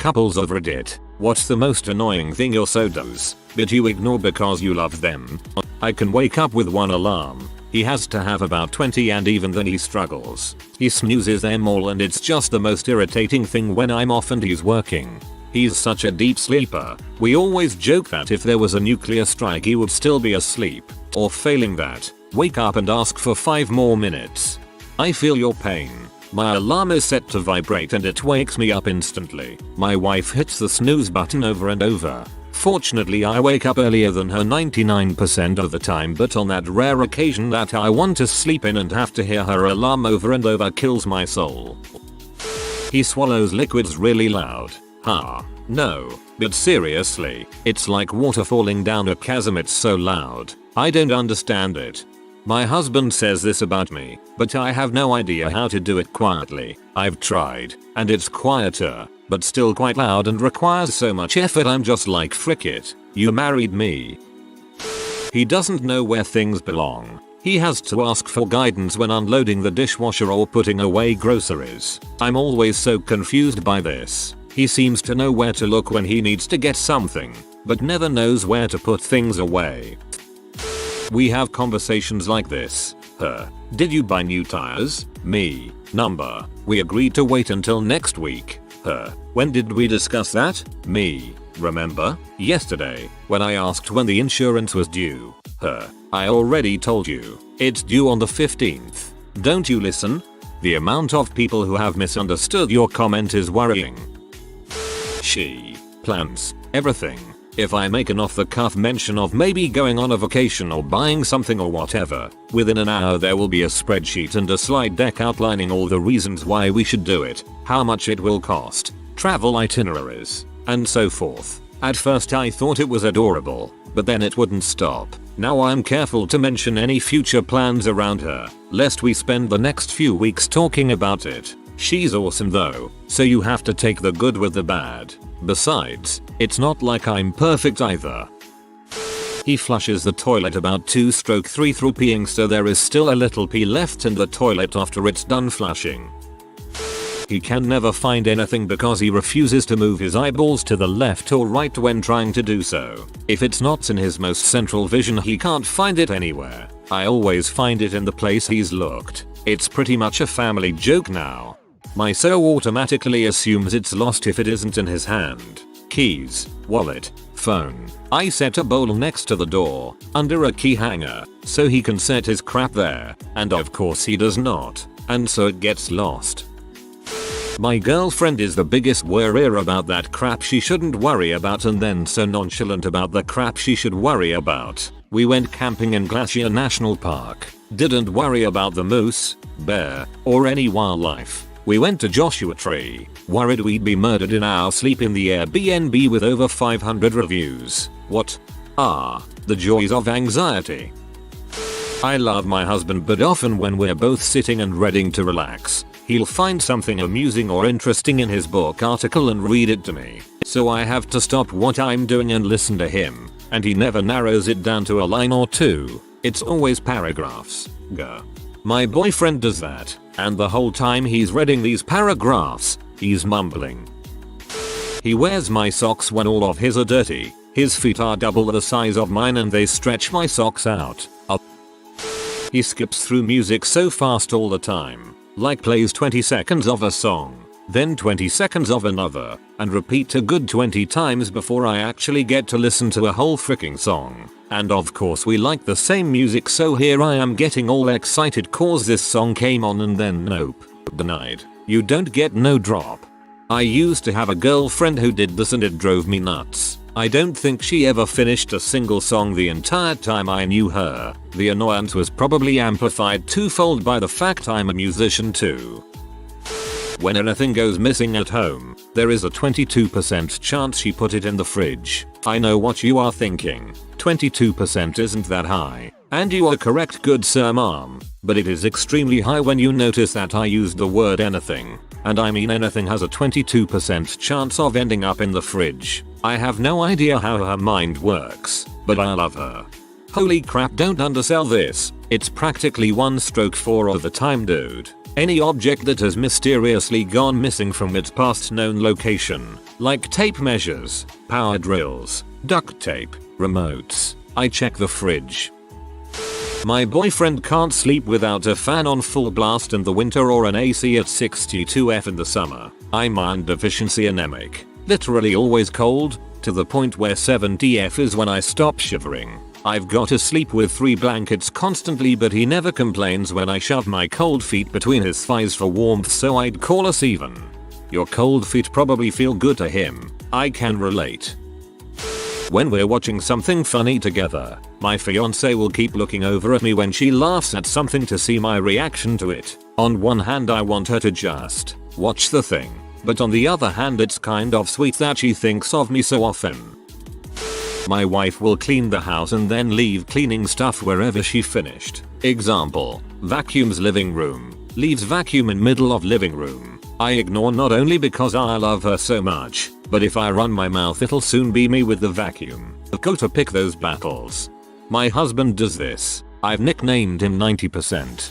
Couples of Reddit. What's the most annoying thing your so does, but you ignore because you love them? I can wake up with one alarm. He has to have about 20 and even then he struggles. He snoozes them all and it's just the most irritating thing when I'm off and he's working. He's such a deep sleeper. We always joke that if there was a nuclear strike he would still be asleep. Or failing that, wake up and ask for 5 more minutes. I feel your pain. My alarm is set to vibrate and it wakes me up instantly. My wife hits the snooze button over and over. Fortunately I wake up earlier than her 99% of the time, but on that rare occasion that I want to sleep in and have to hear her alarm over and over kills my soul. He swallows liquids really loud. No, but seriously, it's like water falling down a chasm, it's so loud. I don't understand it. My husband says this about me, but I have no idea how to do it quietly. I've tried, and it's quieter, but still quite loud and requires so much effort. I'm just like, frick it, you married me. He doesn't know where things belong. He has to ask for guidance when unloading the dishwasher or putting away groceries. I'm always so confused by this. He seems to know where to look when he needs to get something, but never knows where to put things away. We have conversations like this. Did you buy new tires? Me. Number. We agreed to wait until next week. When did we discuss that? Me. Remember? Yesterday, when I asked when the insurance was due. I already told you. It's due on the 15th. Don't you listen? The amount of people who have misunderstood your comment is worrying. She plans everything. If I make an off-the-cuff mention of maybe going on a vacation or buying something or whatever, within an hour there will be a spreadsheet and a slide deck outlining all the reasons why we should do it, how much it will cost, travel itineraries, and so forth. At first I thought it was adorable, but then it wouldn't stop. Now I'm careful to mention any future plans around her, lest we spend the next few weeks talking about it. She's awesome though, so you have to take the good with the bad. Besides, it's not like I'm perfect either. He flushes the toilet about 2/3 through peeing, so there is still a little pee left in the toilet after it's done flushing. He can never find anything because he refuses to move his eyeballs to the left or right when trying to do so. If it's not in his most central vision he can't find it anywhere. I always find it in the place he's looked. It's pretty much a family joke now. My so automatically assumes it's lost if it isn't in his hand. Keys, wallet, phone. I set a bowl next to the door, under a key hanger, so he can set his crap there, and of course he does not, and so it gets lost. My girlfriend is the biggest worrier about that crap she shouldn't worry about and then so nonchalant about the crap she should worry about. We went camping in Glacier National Park. Didn't worry about the moose, bear, or any wildlife. We went to Joshua Tree, worried we'd be murdered in our sleep in the Airbnb with over 500 reviews. What? The joys of anxiety. I love my husband, but often when we're both sitting and ready to relax, he'll find something amusing or interesting in his book article and read it to me. So I have to stop what I'm doing and listen to him, and he never narrows it down to a line or two. It's always paragraphs. My boyfriend does that, and the whole time he's reading these paragraphs, he's mumbling. He wears my socks when all of his are dirty. His feet are double the size of mine and they stretch my socks out. He skips through music so fast all the time, like plays 20 seconds of a song, then 20 seconds of another, and repeat a good 20 times before I actually get to listen to a whole freaking song. And of course we like the same music, so here I am getting all excited cause this song came on and then nope. Denied. You don't get no drop. I used to have a girlfriend who did this and it drove me nuts. I don't think she ever finished a single song the entire time I knew her. The annoyance was probably amplified twofold by the fact I'm a musician too. When anything goes missing at home, there is a 22% chance she put it in the fridge. I know what you are thinking. 22% isn't that high. And you are correct, good sir ma'am, but it is extremely high when you notice that I used the word anything. And I mean anything has a 22% chance of ending up in the fridge. I have no idea how her mind works, but I love her. Holy crap, don't undersell this. It's practically 1/4 of the time, dude. Any object that has mysteriously gone missing from its past known location, like tape measures, power drills, duct tape, remotes. I check the fridge. My boyfriend can't sleep without a fan on full blast in the winter or an AC at 62°F in the summer. I'm iron deficiency anemic. Literally always cold, to the point where 70°F is when I stop shivering. I've got to sleep with 3 blankets constantly, but he never complains when I shove my cold feet between his thighs for warmth, so I'd call us even. Your cold feet probably feel good to him. I can relate. When we're watching something funny together, my fiance will keep looking over at me when she laughs at something to see my reaction to it. On one hand, I want her to just watch the thing, but on the other hand, it's kind of sweet that she thinks of me so often. My wife will clean the house and then leave cleaning stuff wherever she finished. Example, vacuums living room, leaves vacuum in middle of living room. I ignore not only because I love her so much, but if I run my mouth it'll soon be me with the vacuum. Go to pick those battles. My husband does this. I've nicknamed him 90%.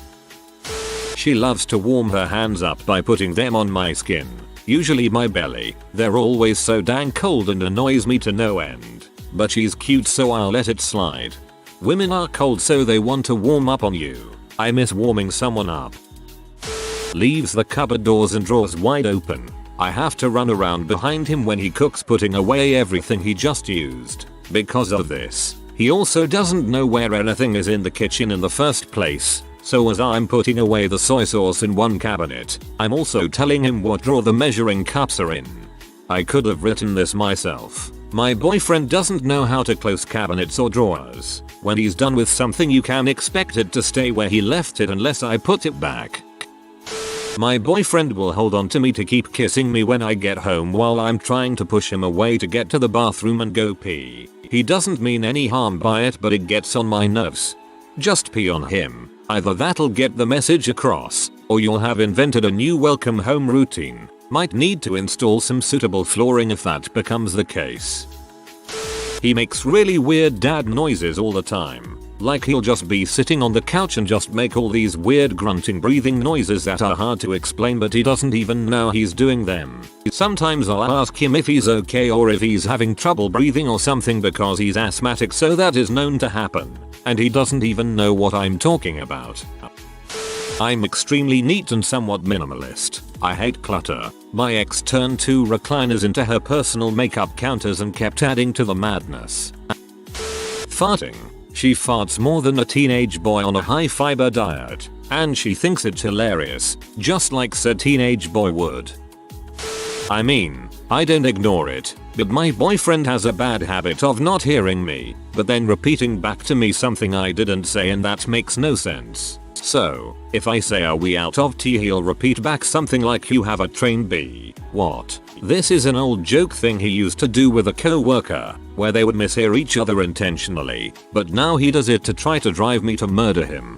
She loves to warm her hands up by putting them on my skin, usually my belly. They're always so dang cold and annoys me to no end. But she's cute, so I'll let it slide. Women are cold, so they want to warm up on you. I miss warming someone up. Leaves the cupboard doors and drawers wide open. I have to run around behind him when he cooks, putting away everything he just used. Because of this, he also doesn't know where anything is in the kitchen in the first place. So as I'm putting away the soy sauce in one cabinet, I'm also telling him what drawer the measuring cups are in. I could have written this myself. My boyfriend doesn't know how to close cabinets or drawers. When he's done with something, you can expect it to stay where he left it unless I put it back. My boyfriend will hold on to me to keep kissing me when I get home while I'm trying to push him away to get to the bathroom and go pee. He doesn't mean any harm by it, but it gets on my nerves. Just pee on him. Either that'll get the message across, or you'll have invented a new welcome home routine. Might need to install some suitable flooring if that becomes the case. He makes really weird dad noises all the time. Like he'll just be sitting on the couch and just make all these weird grunting breathing noises that are hard to explain, but he doesn't even know he's doing them. Sometimes I'll ask him if he's okay or if he's having trouble breathing or something, because he's asthmatic, so that is known to happen. And he doesn't even know what I'm talking about. I'm extremely neat and somewhat minimalist. I hate clutter. My ex turned 2 recliners into her personal makeup counters and kept adding to the madness. Farting. She farts more than a teenage boy on a high fiber diet, and she thinks it's hilarious, just like said teenage boy would. I mean, I don't ignore it, but my boyfriend has a bad habit of not hearing me, but then repeating back to me something I didn't say, and that makes no sense. So, if I say are we out of tea, he'll repeat back something like you have a train B. What? This is an old joke thing he used to do with a co-worker, where they would mishear each other intentionally, but now he does it to try to drive me to murder him.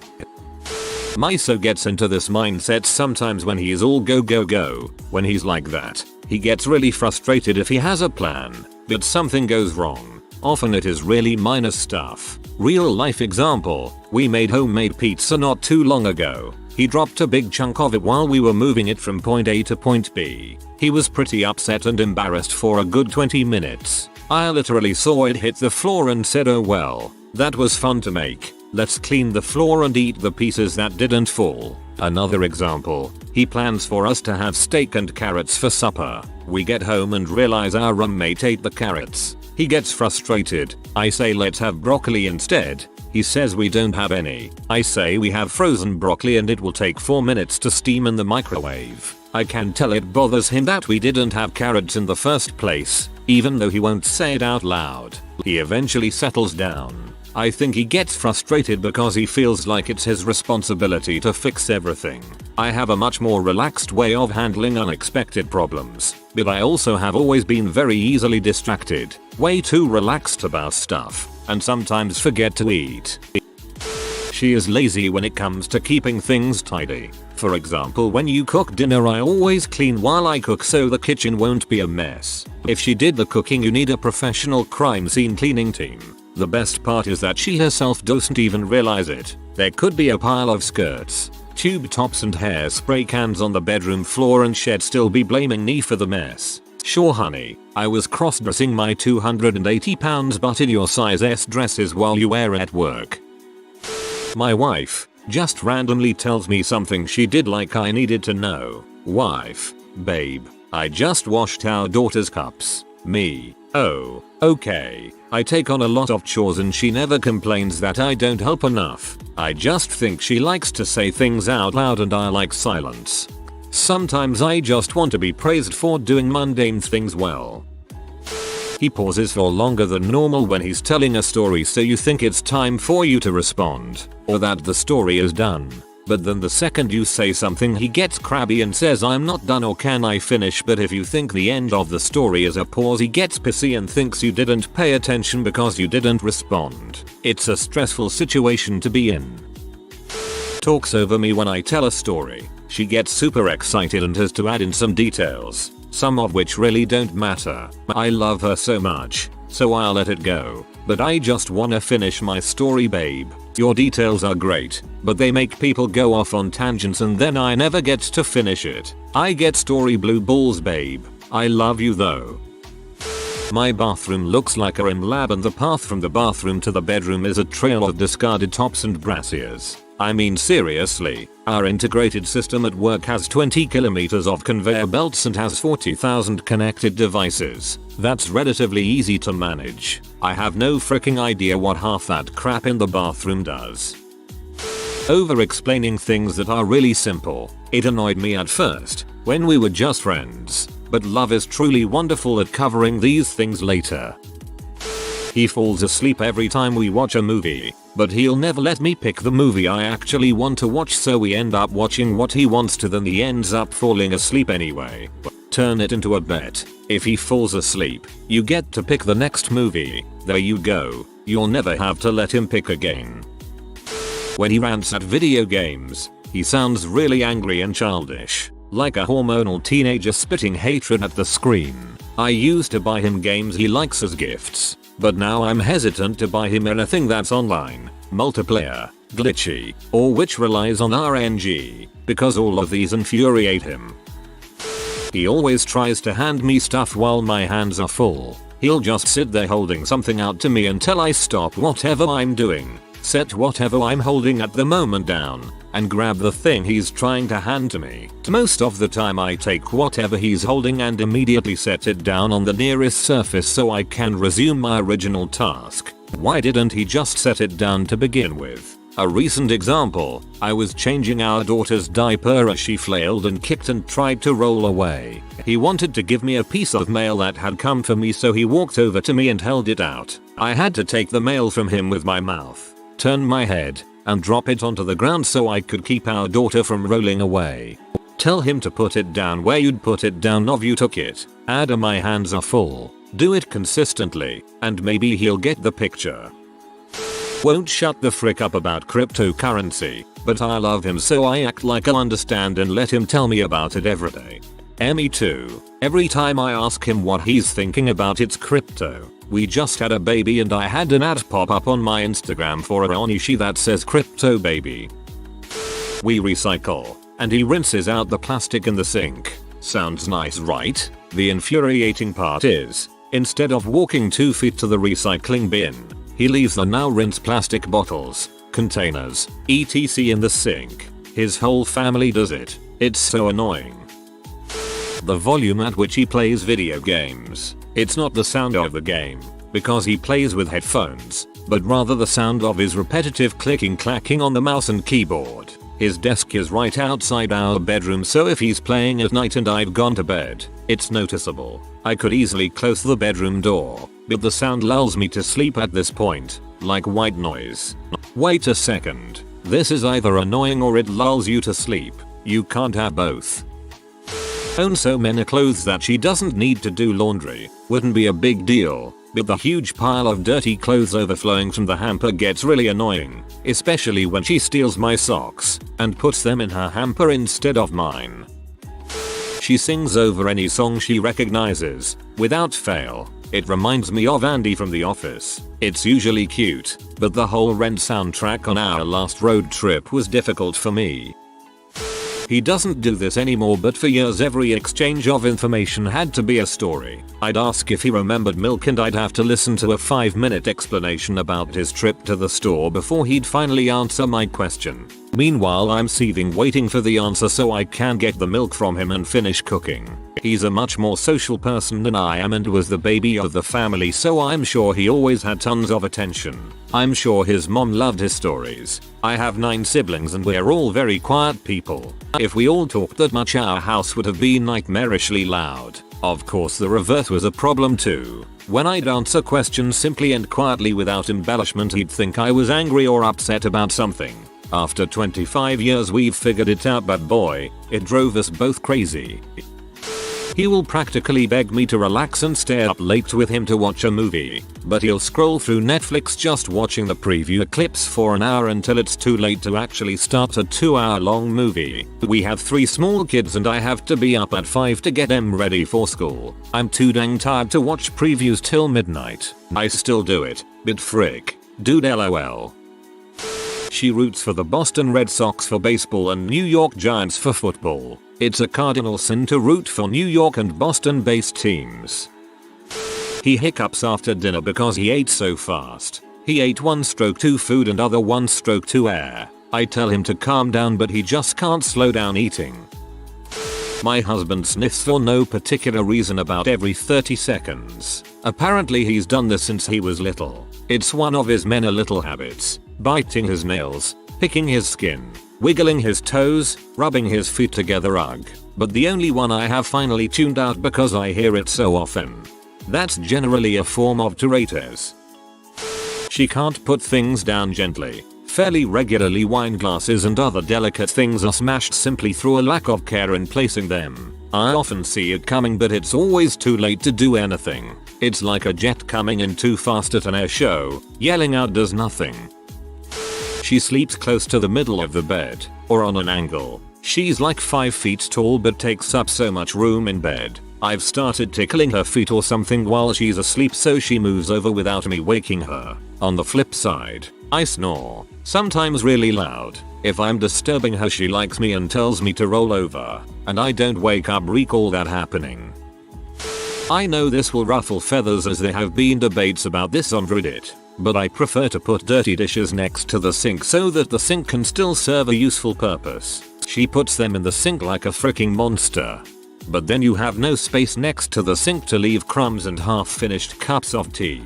Miso gets into this mindset sometimes when he's all go go go. When he's like that, he gets really frustrated if he has a plan, but something goes wrong. Often it is really minor stuff. Real life example, we made homemade pizza not too long ago. He dropped a big chunk of it while we were moving it from point A to point B. He was pretty upset and embarrassed for a good 20 minutes. I literally saw it hit the floor and said, oh well, that was fun to make. Let's clean the floor and eat the pieces that didn't fall. Another example, he plans for us to have steak and carrots for supper. We get home and realize our roommate ate the carrots. He gets frustrated. I say let's have broccoli instead. He says we don't have any. I say we have frozen broccoli and it will take 4 minutes to steam in the microwave. I can tell it bothers him that we didn't have carrots in the first place, even though he won't say it out loud. He eventually settles down. I think he gets frustrated because he feels like it's his responsibility to fix everything. I have a much more relaxed way of handling unexpected problems, but I also have always been very easily distracted, way too relaxed about stuff, and sometimes forget to eat. She is lazy when it comes to keeping things tidy. For example, when you cook dinner, I always clean while I cook so the kitchen won't be a mess. If she did the cooking, you need a professional crime scene cleaning team. The best part is that she herself doesn't even realize it. There could be a pile of skirts, Tube tops and hairspray cans on the bedroom floor and she'd still be blaming me for the mess. Sure honey, I was cross-dressing my 280 pounds butt in your size S dresses while you were at work. My wife just randomly tells me something she did like I needed to know. Wife, babe, I just washed our daughter's cups. Me, oh, okay. I take on a lot of chores and she never complains that I don't help enough. I just think she likes to say things out loud and I like silence. Sometimes I just want to be praised for doing mundane things well. He pauses for longer than normal when he's telling a story, so you think it's time for you to respond, or that the story is done. But then the second you say something he gets crabby and says I'm not done or can I finish, but if you think the end of the story is a pause he gets pissy and thinks you didn't pay attention because you didn't respond. It's a stressful situation to be in. Talks over me when I tell a story. She gets super excited and has to add in some details, some of which really don't matter. I love her so much, so I'll let it go. But I just wanna finish my story, babe. Your details are great, but they make people go off on tangents and then I never get to finish it. I get story blue balls, babe. I love you though. My bathroom looks like a rem lab and the path from the bathroom to the bedroom is a trail of discarded tops and brassiers. I mean seriously, our integrated system at work has 20 kilometers of conveyor belts and has 40,000 connected devices. That's relatively easy to manage. I have no freaking idea what half that crap in the bathroom does. Over explaining things that are really simple. It annoyed me at first, when we were just friends, but love is truly wonderful at covering these things later. He falls asleep every time we watch a movie, but he'll never let me pick the movie I actually want to watch, so we end up watching what he wants to, then he ends up falling asleep anyway. Turn it into a bet. If he falls asleep, you get to pick the next movie. There you go. You'll never have to let him pick again. When he rants at video games, he sounds really angry and childish, like a hormonal teenager spitting hatred at the screen. I used to buy him games he likes as gifts, but now I'm hesitant to buy him anything that's online, multiplayer, glitchy, or which relies on RNG, because all of these infuriate him. He always tries to hand me stuff while my hands are full. He'll just sit there holding something out to me until I stop whatever I'm doing, set whatever I'm holding at the moment down, and grab the thing he's trying to hand to me. Most of the time I take whatever he's holding and immediately set it down on the nearest surface so I can resume my original task. Why didn't he just set it down to begin with? A recent example, I was changing our daughter's diaper as she flailed and kicked and tried to roll away. He wanted to give me a piece of mail that had come for me, so he walked over to me and held it out. I had to take the mail from him with my mouth, turn my head, and drop it onto the ground so I could keep our daughter from rolling away. Tell him to put it down where you'd put it down if you took it. Add my hands are full. Do it consistently, and maybe he'll get the picture. Won't shut the frick up about cryptocurrency, but I love him so I act like I'll understand and let him tell me about it every day. Me too. Every time I ask him what he's thinking about, it's crypto. We just had a baby and I had an ad pop up on my Instagram for a Onishi that says crypto baby. We recycle, and he rinses out the plastic in the sink. Sounds nice, right? The infuriating part is, instead of walking 2 feet to the recycling bin, he leaves the now rinsed plastic bottles, containers, etc. in the sink. His whole family does it. It's so annoying. The volume at which he plays video games. It's not the sound of the game, because he plays with headphones, but rather the sound of his repetitive clicking clacking on the mouse and keyboard. His desk is right outside our bedroom, so if he's playing at night and I've gone to bed, it's noticeable. I could easily close the bedroom door, but the sound lulls me to sleep at this point, like white noise. Wait a second. This is either annoying or it lulls you to sleep. You can't have both. Own so many clothes that she doesn't need to do laundry. Wouldn't be a big deal, but the huge pile of dirty clothes overflowing from the hamper gets really annoying, especially when she steals my socks and puts them in her hamper instead of mine. She sings over any song she recognizes, without fail. It reminds me of Andy from The Office. It's usually cute, but the whole Rent soundtrack on our last road trip was difficult for me. He doesn't do this anymore, but for years every exchange of information had to be a story. I'd ask if he remembered milk and I'd have to listen to a 5-minute explanation about his trip to the store before he'd finally answer my question. Meanwhile, I'm seething waiting for the answer so I can get the milk from him and finish cooking. He's a much more social person than I am and was the baby of the family, so I'm sure he always had tons of attention. I'm sure his mom loved his stories. I have 9 siblings and we're all very quiet people. If we all talked that much, our house would have been nightmarishly loud. Of course, the reverse was a problem too. When I'd answer questions simply and quietly without embellishment, he'd think I was angry or upset about something. After 25 years we've figured it out, but boy, it drove us both crazy. He will practically beg me to relax and stay up late with him to watch a movie, but he'll scroll through Netflix just watching the preview clips for an hour until it's too late to actually start a 2-hour-long movie. We have 3 small kids and I have to be up at 5 to get them ready for school. I'm too dang tired to watch previews till midnight. I still do it, but frick, dude, lol. She roots for the Boston Red Sox for baseball and New York Giants for football. It's a cardinal sin to root for New York and Boston-based teams. He hiccups after dinner because he ate so fast. He ate 1/2 food and other 1/2 air. I tell him to calm down, but he just can't slow down eating. My husband sniffs for no particular reason about every 30 seconds. Apparently he's done this since he was little. It's one of his many little habits. Biting his nails, picking his skin, wiggling his toes, rubbing his feet together, ugh. But the only one I have finally tuned out because I hear it so often. That's generally a form of Tourette's. She can't put things down gently. Fairly regularly wine glasses and other delicate things are smashed simply through a lack of care in placing them. I often see it coming, but it's always too late to do anything. It's like a jet coming in too fast at an air show. Yelling out does nothing. She sleeps close to the middle of the bed, or on an angle. She's like 5 feet tall but takes up so much room in bed. I've started tickling her feet or something while she's asleep so she moves over without me waking her. On the flip side, I snore, sometimes really loud. If I'm disturbing her, she likes me and tells me to roll over, and I don't wake up. Recall that happening. I know this will ruffle feathers as there have been debates about this on Reddit, but I prefer to put dirty dishes next to the sink so that the sink can still serve a useful purpose. She puts them in the sink like a freaking monster. But then you have no space next to the sink to leave crumbs and half-finished cups of tea.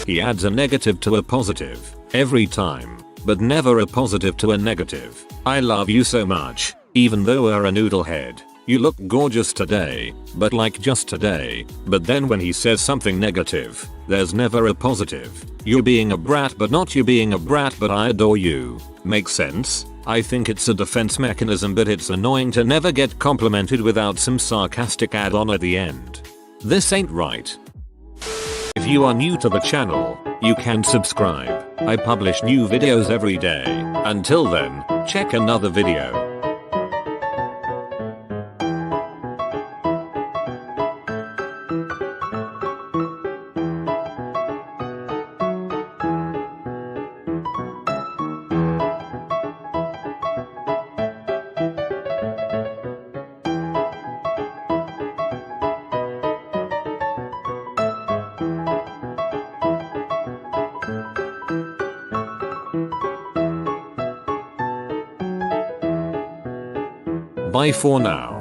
He adds a negative to a positive every time, but never a positive to a negative. I love you so much, even though we're a noodlehead. You look gorgeous today, but like just today. But then when he says something negative, there's never a positive. You're being a brat, but not you being a brat, but I adore you. Makes sense? I think it's a defense mechanism, but it's annoying to never get complimented without some sarcastic add-on at the end. This ain't right. If you are new to the channel, you can subscribe. I publish new videos every day. Until then, check another video. Bye for now.